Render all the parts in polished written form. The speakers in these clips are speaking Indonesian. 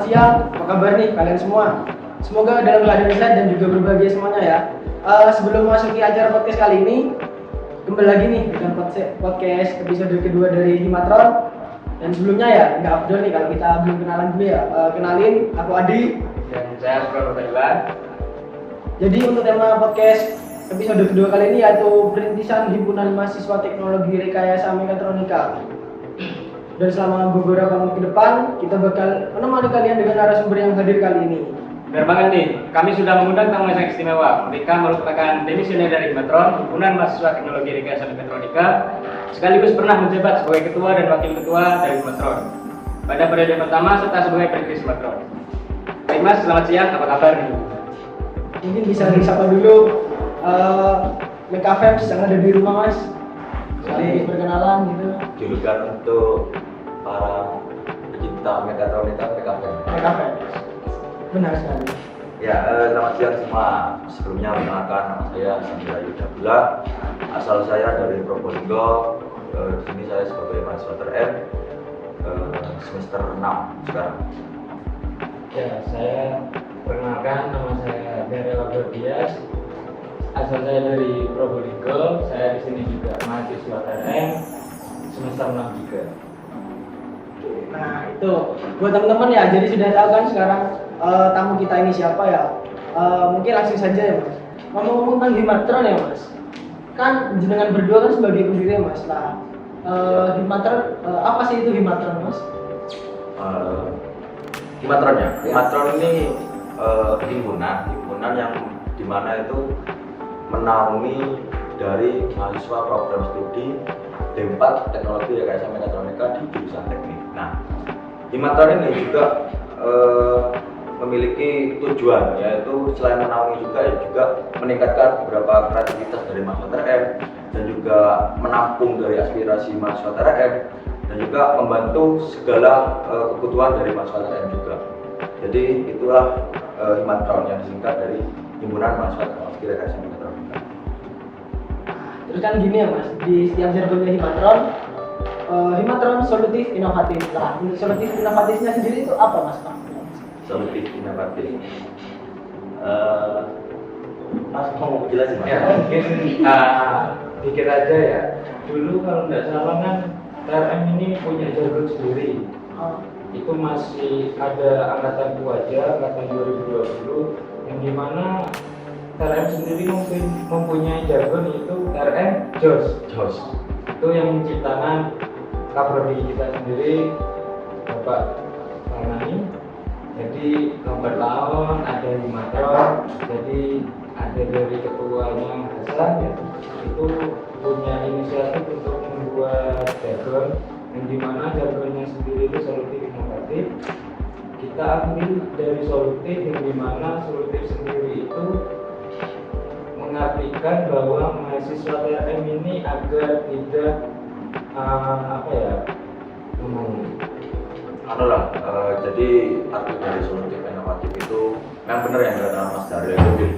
siang, apa kabar nih kalian semua? Semoga dalam keadaan sehat dan juga berbahagia semuanya ya. Sebelum memasuki acara podcast kali ini, kembali lagi nih dengan podcast episode kedua dari Himatron. Dan sebelumnya ya, nggak afdol nih kalau kita belum kenalan dulu ya. Kenalin, aku Adi. Dan saya Nurul. Jadi untuk tema podcast episode kedua kali ini yaitu Perintisan Himpunan Mahasiswa Teknologi Rekayasa Mekatronika. Dan selama beberapa menit ke depan, kita bakal menemani kalian dengan narasumber yang hadir kali ini. Benar banget nih, kami sudah mengundang tamu yang istimewa. Mereka merupakan demisioner dari Himatron, Himpunan Mahasiswa Teknologi Rekayasa Mekatronika, sekaligus pernah menjabat sebagai ketua dan wakil ketua dari Himatron pada periode pertama serta sebagai perintis Himatron. Baik Mas, selamat siang, apa kabar nih? Mungkin bisa disapa dulu Mekafems yang ada di rumah Mas. Sekali berkenalan gitu. Julukan untuk para pecinta mekatronika Mekafems. Benar sekali. Ya, selamat siang semua. Sebelumnya perkenalkan, nama saya Sandra Yudhabula. Asal saya dari Probolinggo. Di sini saya sebagai mahasiswa TRM semester 6 sekarang. Ya, saya perkenalkan, nama saya Daryl Abdias. Asal saya dari Probolinggo. Saya di sini juga mahasiswa TRM semester 6 juga. Nah itu buat teman-teman ya. Jadi sudah tahu kan sekarang tamu kita ini siapa ya. Mungkin langsung saja ya Mas. Ngomong tentang Himatron ya Mas. Kan jenengan berdua kan sebagai pendiri Mas. Nah Himatron apa sih itu Himatron Mas? Himatronnya, Himatron ini himpunan yang dimana itu menaungi dari mahasiswa program studi D4 Teknologi Rekayasa Mekatronika di jurusan teknik. Nah, Himatron ini juga memiliki tujuan, yaitu selain menaungi juga meningkatkan beberapa kreativitas dari mahasiswa TRM dan juga menampung dari aspirasi mahasiswa TRM dan juga membantu segala kebutuhan dari mahasiswa TRM juga. Jadi itulah Himatron yang disingkat dari Himpunan Mahasiswa Teknologi Rekayasa Mekatronika. Terus kan gini ya Mas, di setiap jargonnya Himatron, Himatron solutif inovatif. Nah, untuk solutif inovatifnya sendiri itu apa Mas? Solutif inovatif. Mas mau jelasin Mas? Ya, mungkin dikit aja ya. Dulu kalau nggak salah kan TRM ini punya jargon sendiri. Itu masih ada angkatan aja, angkatan 2020, yang dimana TRM sendiri mempunyai jargon itu TRM JOS. Itu yang menciptakan kaprodi kita sendiri, Bapak Panani. Jadi lambat laun ada Himatron, jadi ada dari ketuanya Hasan ya, itu punya inisiatif untuk membuat jargon yang dimana jargonnya sendiri itu solutif inovatif. Kita ambil dari solutif yang dimana solutif sendiri itu mengartikan bahwa mahasiswa TRM ini agar tidak jadi arti dari solutif inovatif itu yang benar yang dikatakan Mas Daryl itu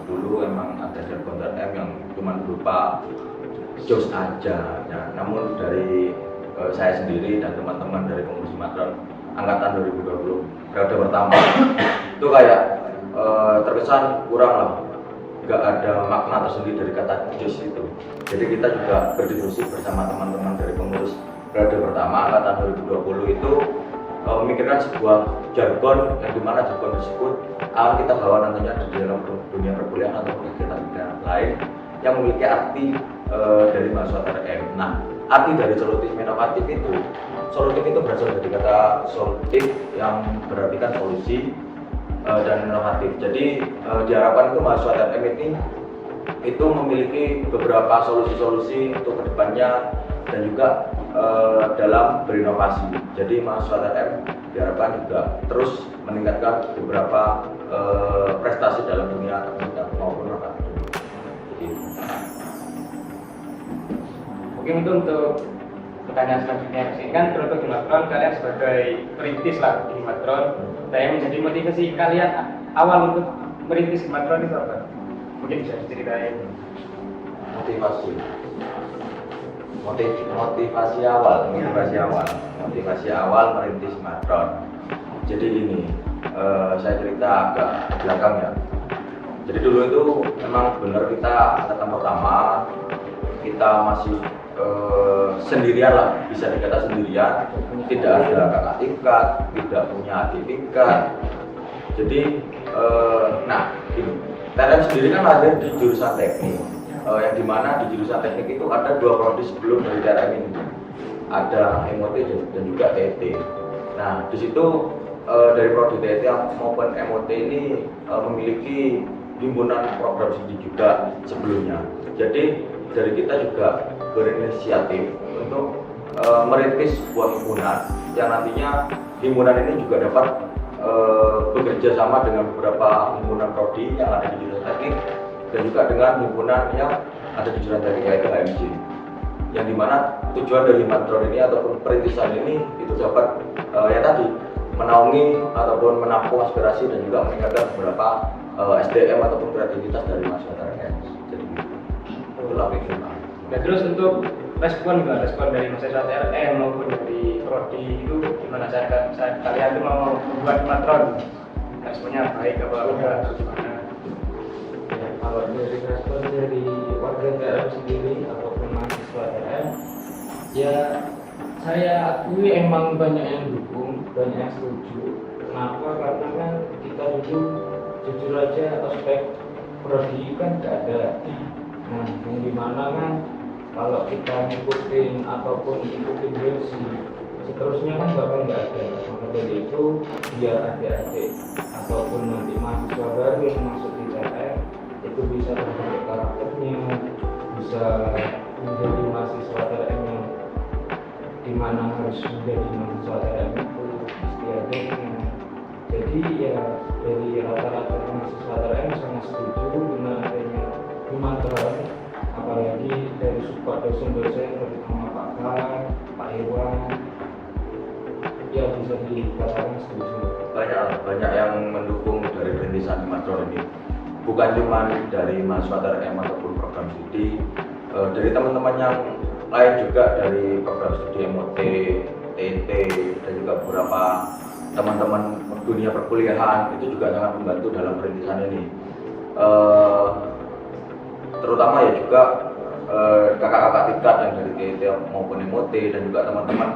dulu emang ada jargon TRM yang cuma berupa JOS aja ya. Namun dari saya sendiri dan teman-teman dari pengurus Himatron angkatan 2020 periode pertama itu kayak terkesan kurang lah, nggak ada makna tersendiri dari kata JOS itu. Jadi kita juga berdiskusi bersama teman-teman dari pengurus periode pertama angkatan 2020 itu memikirkan sebuah jargon yang dimana jargon tersebut akan kita bawa nantinya di dalam dunia perkuliahan atau kegiatan lain yang memiliki arti dari mahasiswa TRM. Nah, arti dari solutif inovatif itu berasal dari kata solutif yang berartikan solusi dan inovatif. Jadi diharapkan itu mahasiswa TRM ini itu memiliki beberapa solusi-solusi untuk kedepannya dan juga dalam berinovasi. Jadi mahasiswa TRM diharapkan juga terus meningkatkan beberapa prestasi dalam dunia teknik maupun akademik. Mungkin itu untuk pertanyaan selanjutnya. Ini kan untuk Himatron, kalian sebagai perintis lah di Himatron, saya menjadi motivasi kalian awal untuk merintis Himatron itu apa? Mungkin bisa diceritain. Motivasi awal merintis Himatron. Jadi ini saya cerita agak ke belakang ya. Jadi dulu itu memang benar kita angkatan pertama, kita masih sendirian lah, bisa dikata sendirian, tidak ada kakak tingkat, tidak punya adik tingkat. Jadi nah gini, TRM sendiri kan ada di jurusan teknik, yang dimana di jurusan teknik itu ada 2 prodi sebelum dari TRM ini, ada MOT dan juga TET. Nah di situ dari prodi TET maupun MOT ini memiliki himpunan program studi juga sebelumnya. Jadi dari kita juga berinisiatif untuk merintis sebuah himpunan yang nantinya himpunan ini juga dapat bekerja sama dengan beberapa himpunan prodi yang ada di jurusan teknik dan juga dengan himpunan yang ada di jurusan teknik yaitu HMJ. Yang dimana tujuan dari himpunan ini ataupun perintisan ini itu dapat ya tadi menaungi ataupun menampung aspirasi dan juga meningkatkan beberapa SDM ataupun kreativitas dari masyarakat. Jadi itulah minimal. Nah terus untuk respon dari mahasiswa TRM maupun dari prodi itu gimana cara kalian tuh mau membuat matron? Responnya baik apa udah gimana? Ya, kalau dari respon dari warga TRM sendiri ataupun mahasiswa TRM, ya saya akui emang banyak yang dukung, banyak yang setuju. Kenapa? Karena kan kita dulu jujur aja ospek prodi kan gak ada. Nah, yang dimana kan kalau kita ngikutin ataupun ikutin versi seterusnya kan bakal nggak ada. Maka dari itu biar adik-adik ataupun nanti mahasiswa baru yang masuk di TRM itu bisa terbentuk karakternya, bisa menjadi mahasiswa TRM yang dimana harus menjadi mahasiswa TRM itu istiadatnya. Jadi ya dari rata-rata mahasiswa TRM sangat setuju dengan adanya himpunan, apalagi dari support dosen-dosen terutama Pak Kar, Pak Iwan, ya bisa dikatakan setuju. Banyak yang mendukung dari perintisan himpunan ini, bukan cuma dari mahasiswa TRM ataupun program studi, dari teman-teman yang lain juga dari program studi MOT, TET dan juga beberapa teman-teman dunia perkuliahan itu juga sangat membantu dalam perintisan ini. Terutama ya juga kakak-kakak tingkat yang dari TET maupun MOT dan juga teman-teman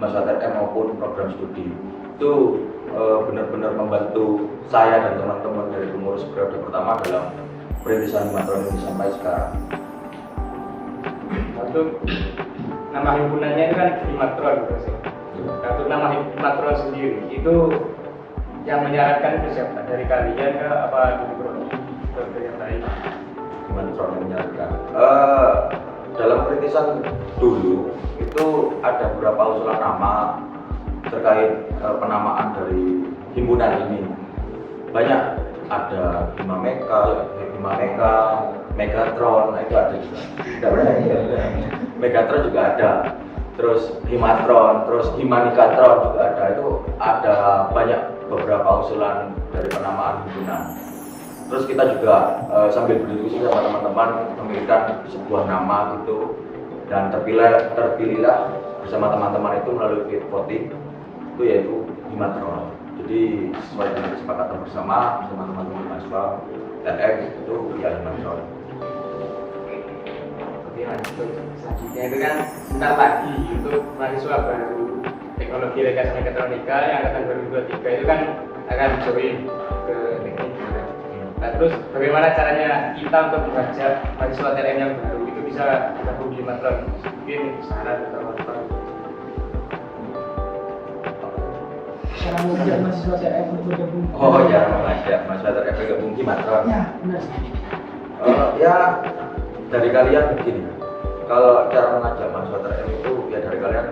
mahasiswa TRM maupun program studi itu benar-benar membantu saya dan teman-teman dari pengurus periode pertama dalam perintisan matron ini sampai sekarang. Untuk nama himpunannya itu kan Himatron gitu sih. Untuk nama Himatron sendiri itu yang menyarankan itu siapa? Dari kalian ke apa dari prodi atau yang lain? Himatron yang menyarankan. Dalam perintisan dulu itu ada beberapa usulan nama terkait penamaan dari himpunan ini. Banyak, ada Himameka, Megatron, itu ada juga. Megatron juga ada. Terus Himatron, terus Himanikatron juga ada. Itu ada banyak beberapa usulan dari penamaan himpunan. Terus kita juga sambil berdiskusi sama teman-teman memilihkan sebuah nama gitu dan terpilihlah bersama teman-teman itu melalui fit voting itu yaitu Himatron. Jadi sesuai dengan kesepakatan bersama teman-teman mahasiswa TRM itu ya Himatron. Oke, lanjut selanjutnya itu kan sebentar lagi untuk mahasiswa baru teknologi rekayasa mekatronika yang angkatan 2023 itu kan akan join ke teknik. Nah terus bagaimana caranya kita untuk mengajak mahasiswa TRM yang baru itu bisa bergabung di Himatron? Mungkin saran atau apa? Cara mengajak mahasiswa TRM untuk bergabung. Oh ya, mengajak mahasiswa TRM bergabung di Himatron. Ya, benar. Ya dari kalian begini, kalau cara mengajak mahasiswa TRM itu ya dari kalian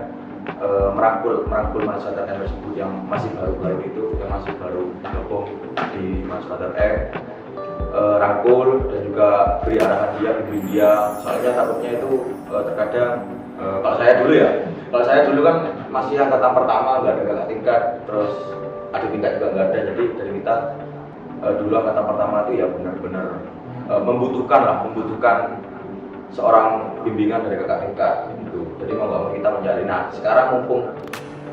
merangkul mahasiswa TRM tersebut yang masih baru-baru itu, yang masih baru gabung di mahasiswa TRM, rangkul dan juga beri arahan dia, bimbing dia. Soalnya takutnya itu terkadang kalau saya dulu kan masih angkatan pertama, nggak ada kakak tingkat, terus adik tingkat juga nggak ada. Jadi dari kita dulu angkatan pertama itu ya benar-benar membutuhkan seorang bimbingan dari kakak tingkat gitu. Jadi mau nggak mau kita mencari. Nah sekarang mumpung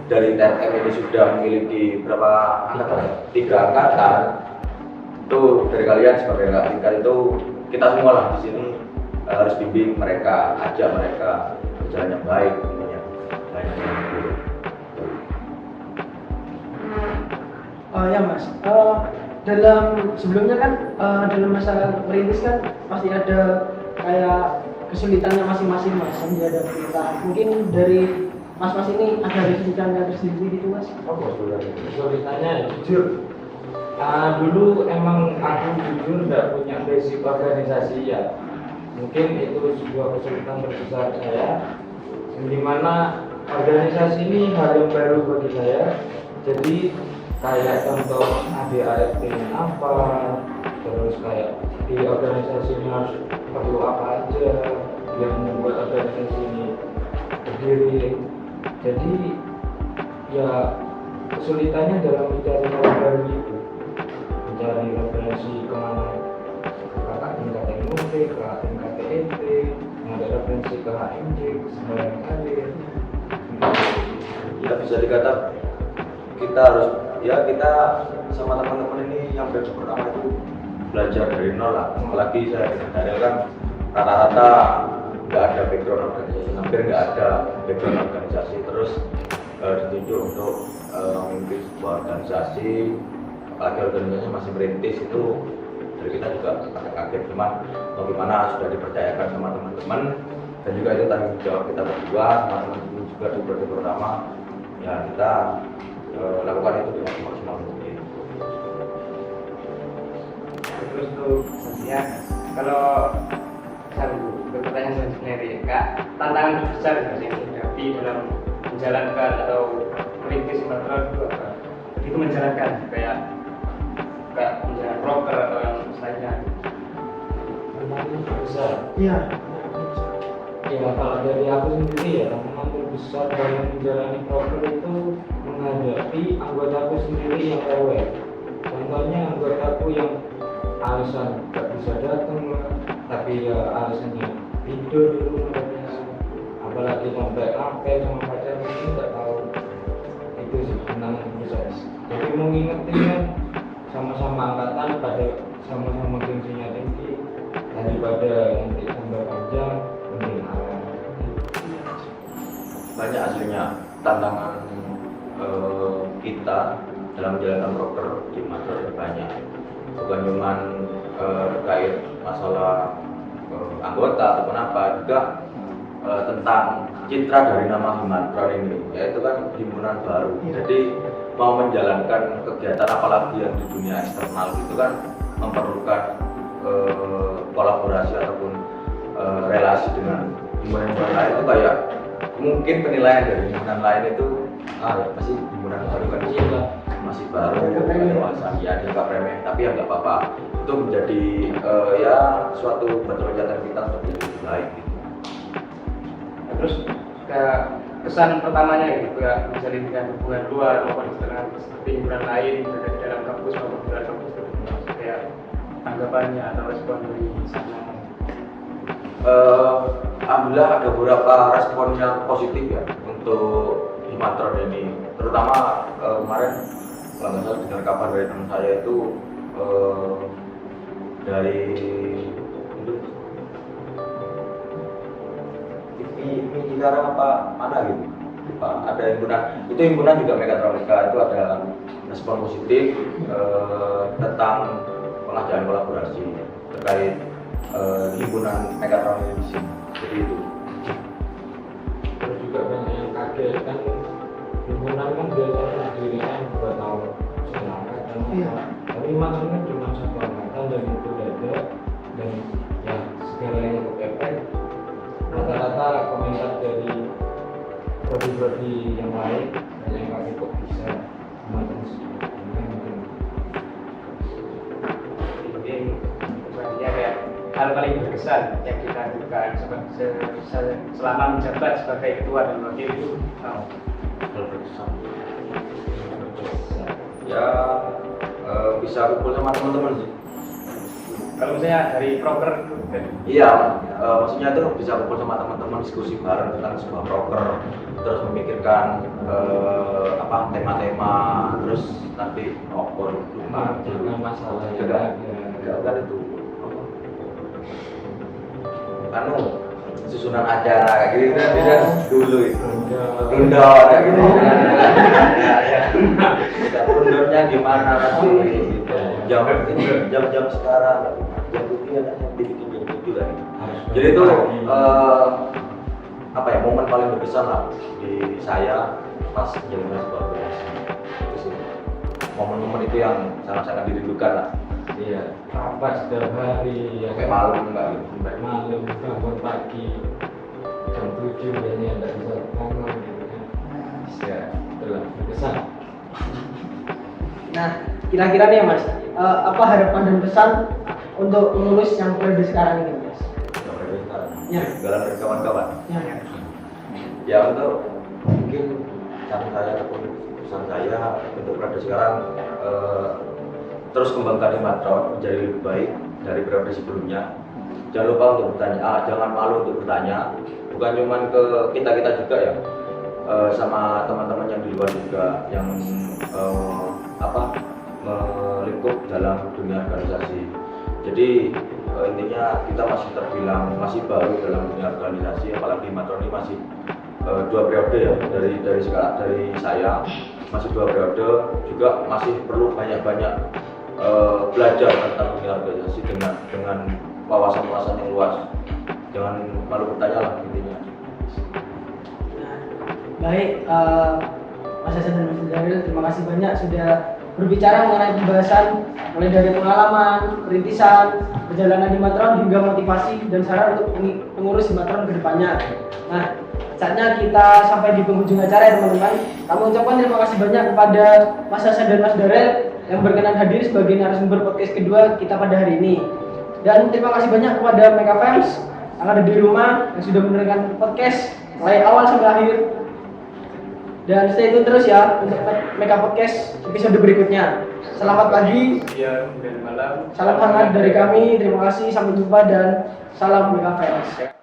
dari TRM ini sudah memiliki berapa angkatan? 3 angkatan. Itu dari kalian sebagai kakak tingkat itu kita semua lah di sini harus bimbing mereka, ajak mereka berjalan yang baik, ya. Ya Mas, dalam sebelumnya kan dalam masa merintis kan pasti ada kayak kesulitannya masing-masing Mas yang dihadapi kita. Mungkin dari Mas ini ada kesulitannya tersendiri gitu Mas? Kesulitannya jujur. Dulu emang aku jujur nggak punya basic organisasi ya. Mungkin itu sebuah kesulitan terbesar saya. Dimana organisasi ini hal yang baru bagi saya. Jadi kayak contoh ADART apa, terus kayak di organisasi ini harus perlu apa aja yang membuat organisasi ini berdiri. Jadi ya kesulitannya dalam mencari hal baru itu, mencari referensi kemana, ke kakak tingkat MUT, ke kakak tingkat TNT, ada referensi ke HMJ, ke sembarang karir. Ya bisa dikata kita harus, ya kita sama teman-teman ini yang baru pertama itu belajar dari nol lah. Apalagi saya dari kan rata-rata nggak ada background organisasi, hampir nggak ada background organisasi, terus ditunjuk untuk memimpin sebuah organisasi, apalagi organisasinya masih merintis, itu dari kita juga agak kaget, cuman bagaimana sudah dipercayakan sama teman-teman, dan juga itu tanggung jawab kita berdua sama teman-teman juga di periode pertama, ya kita lakukan itu dengan maksimal mungkin. Terus tuh ya kalau saya bertanya sendiri Kak, tantangan terbesar yang dihadapi dalam menjalankan atau merintis Himatron itu apa? Itu menjalankan kayak menjalankan broker atau yang lainnya. Tantangan terbesar. Iya. Ya kalau dari aku sendiri ya, tantangan terbesar dalam menjalani broker itu menghadapi anggotaku sendiri yang rewel. Contohnya anggotaku yang alasan gak bisa datang lah, tapi ya alasannya tidur di rumah, apalagi sampai apa sama pacar ini nggak tahu. Itu sih tantangan terbesar. Jadi mau ngingetinnya sama-sama angkatan pada sama-sama gengsinya tinggi, daripada nanti tambah panjang mending awal. Banyak hasilnya tantangan kita dalam menjalankan broker di Himatron banyak, bukan cuma terkait masalah anggota ataupun apa, juga tentang citra dari nama Himatron ini, yaitu kan himpunan baru. Jadi mau menjalankan kegiatan apalagi yang di dunia eksternal itu kan memerlukan kolaborasi ataupun relasi dengan himpunan lain. Itu kayak mungkin penilaian dari himpunan lain itu ya pasti himpunan baru kan masih baru, dewasa, ya dianggap remeh, tapi ya nggak apa-apa. Itu menjadi ya suatu batu loncatan kita untuk menjadi lebih baik gitu. Terus kesan pertamanya gitu ya, menjalin dengan hubungan luar maupun dengan seperti himpunan lain berada di dalam kampus maupun di luar kampus, kayak tanggapannya atau respon dari sana. Alhamdulillah ada beberapa respon yang positif ya untuk Himatron ini, terutama kemarin kalau nggak salah dengar kabar dari teman saya itu dari TV sekarang apa mana gitu, ada himpunan juga Mekatronika, itu ada respon positif tentang pengajaran kolaborasi terkait himpunan Mekatronika di sini. Jadi itu. Terus juga banyak yang kaget kan, himpunan kan biasanya didirikan 2 tahun setelah kan. Iya. Tapi Himatron kan cuma 1 angkatan dan itu ada, dan ya segalanya kepepet. Rata-rata komentar dari prodi-prodi yang lain banyak yang kaget kok bisa Himatron Sebenarnya kayak hal paling berkesan yang kita lakukan selama menjabat sebagai ketua dan wakil itu Ya bisa kumpul sama teman-teman sih. Kalau misalnya dari proker, Iya, maksudnya itu bisa kumpul sama teman-teman diskusi bareng tentang sebuah proker, terus memikirkan tema-tema, terus nanti lupa Jangan masalah ya. enggak itu anu susunan acara kayak gitu kan bisa dulu itu runda kayak gitu kita rundanya gimana nanti jam sekarang jam 7 ya dibikin jam 7 lagi jadi itu apa ya momen paling berkesan lah di saya pas jadi mahasiswa itu sih momen-momen itu yang sangat-sangat dirindukan lah. Iya, rapat setiap hari ya Sampai malam enggak gitu. sampai malam bangun pagi jam 7 biasanya nggak bisa bangun gitu kan. Ya, itulah berkesan. Nah, kira-kira nih Mas, apa harapan dan pesan untuk pengurus yang periode sekarang ini Mas? Udah mulai sekarang. Ya. Jalan dari kawan-kawan. Ya. Ya untuk mungkin saran saya ataupun pesan saya untuk periode sekarang terus kembangkan Himatron menjadi lebih baik dari periode sebelumnya. Jangan lupa untuk bertanya, jangan malu untuk bertanya. Bukan cuma ke kita juga ya, sama teman-teman yang di luar juga yang melingkup dalam dunia organisasi. Jadi intinya kita masih terbilang masih baru dalam dunia organisasi, apalagi Himatron ini masih 2 periode ya dari saya masih 2 periode juga masih perlu banyak belajar tentang dunia organisasi dengan wawasan-wawasan yang luas. Jangan malu bertanya lah intinya. Baik, Mas Hasan dan Mas Daril, terima kasih banyak sudah berbicara mengenai pembahasan mulai dari pengalaman, perintisan, perjalanan Himatron hingga motivasi dan saran untuk pengurus Himatron ke depannya. Nah, saatnya kita sampai di penghujung acara ya teman-teman. Kami ucapkan terima kasih banyak kepada Mas Hasan dan Mas Daril yang berkenan hadir sebagai narasumber podcast kedua kita pada hari ini. Dan terima kasih banyak kepada Mega Fans yang ada di rumah yang sudah mendengarkan podcast mulai awal sampai akhir. Dan stay tune terus ya untuk Mega Podcast episode berikutnya. Selamat pagi, siang dan malam. salam hangat dari kami. Terima kasih, sampai jumpa dan salam Mega Fans.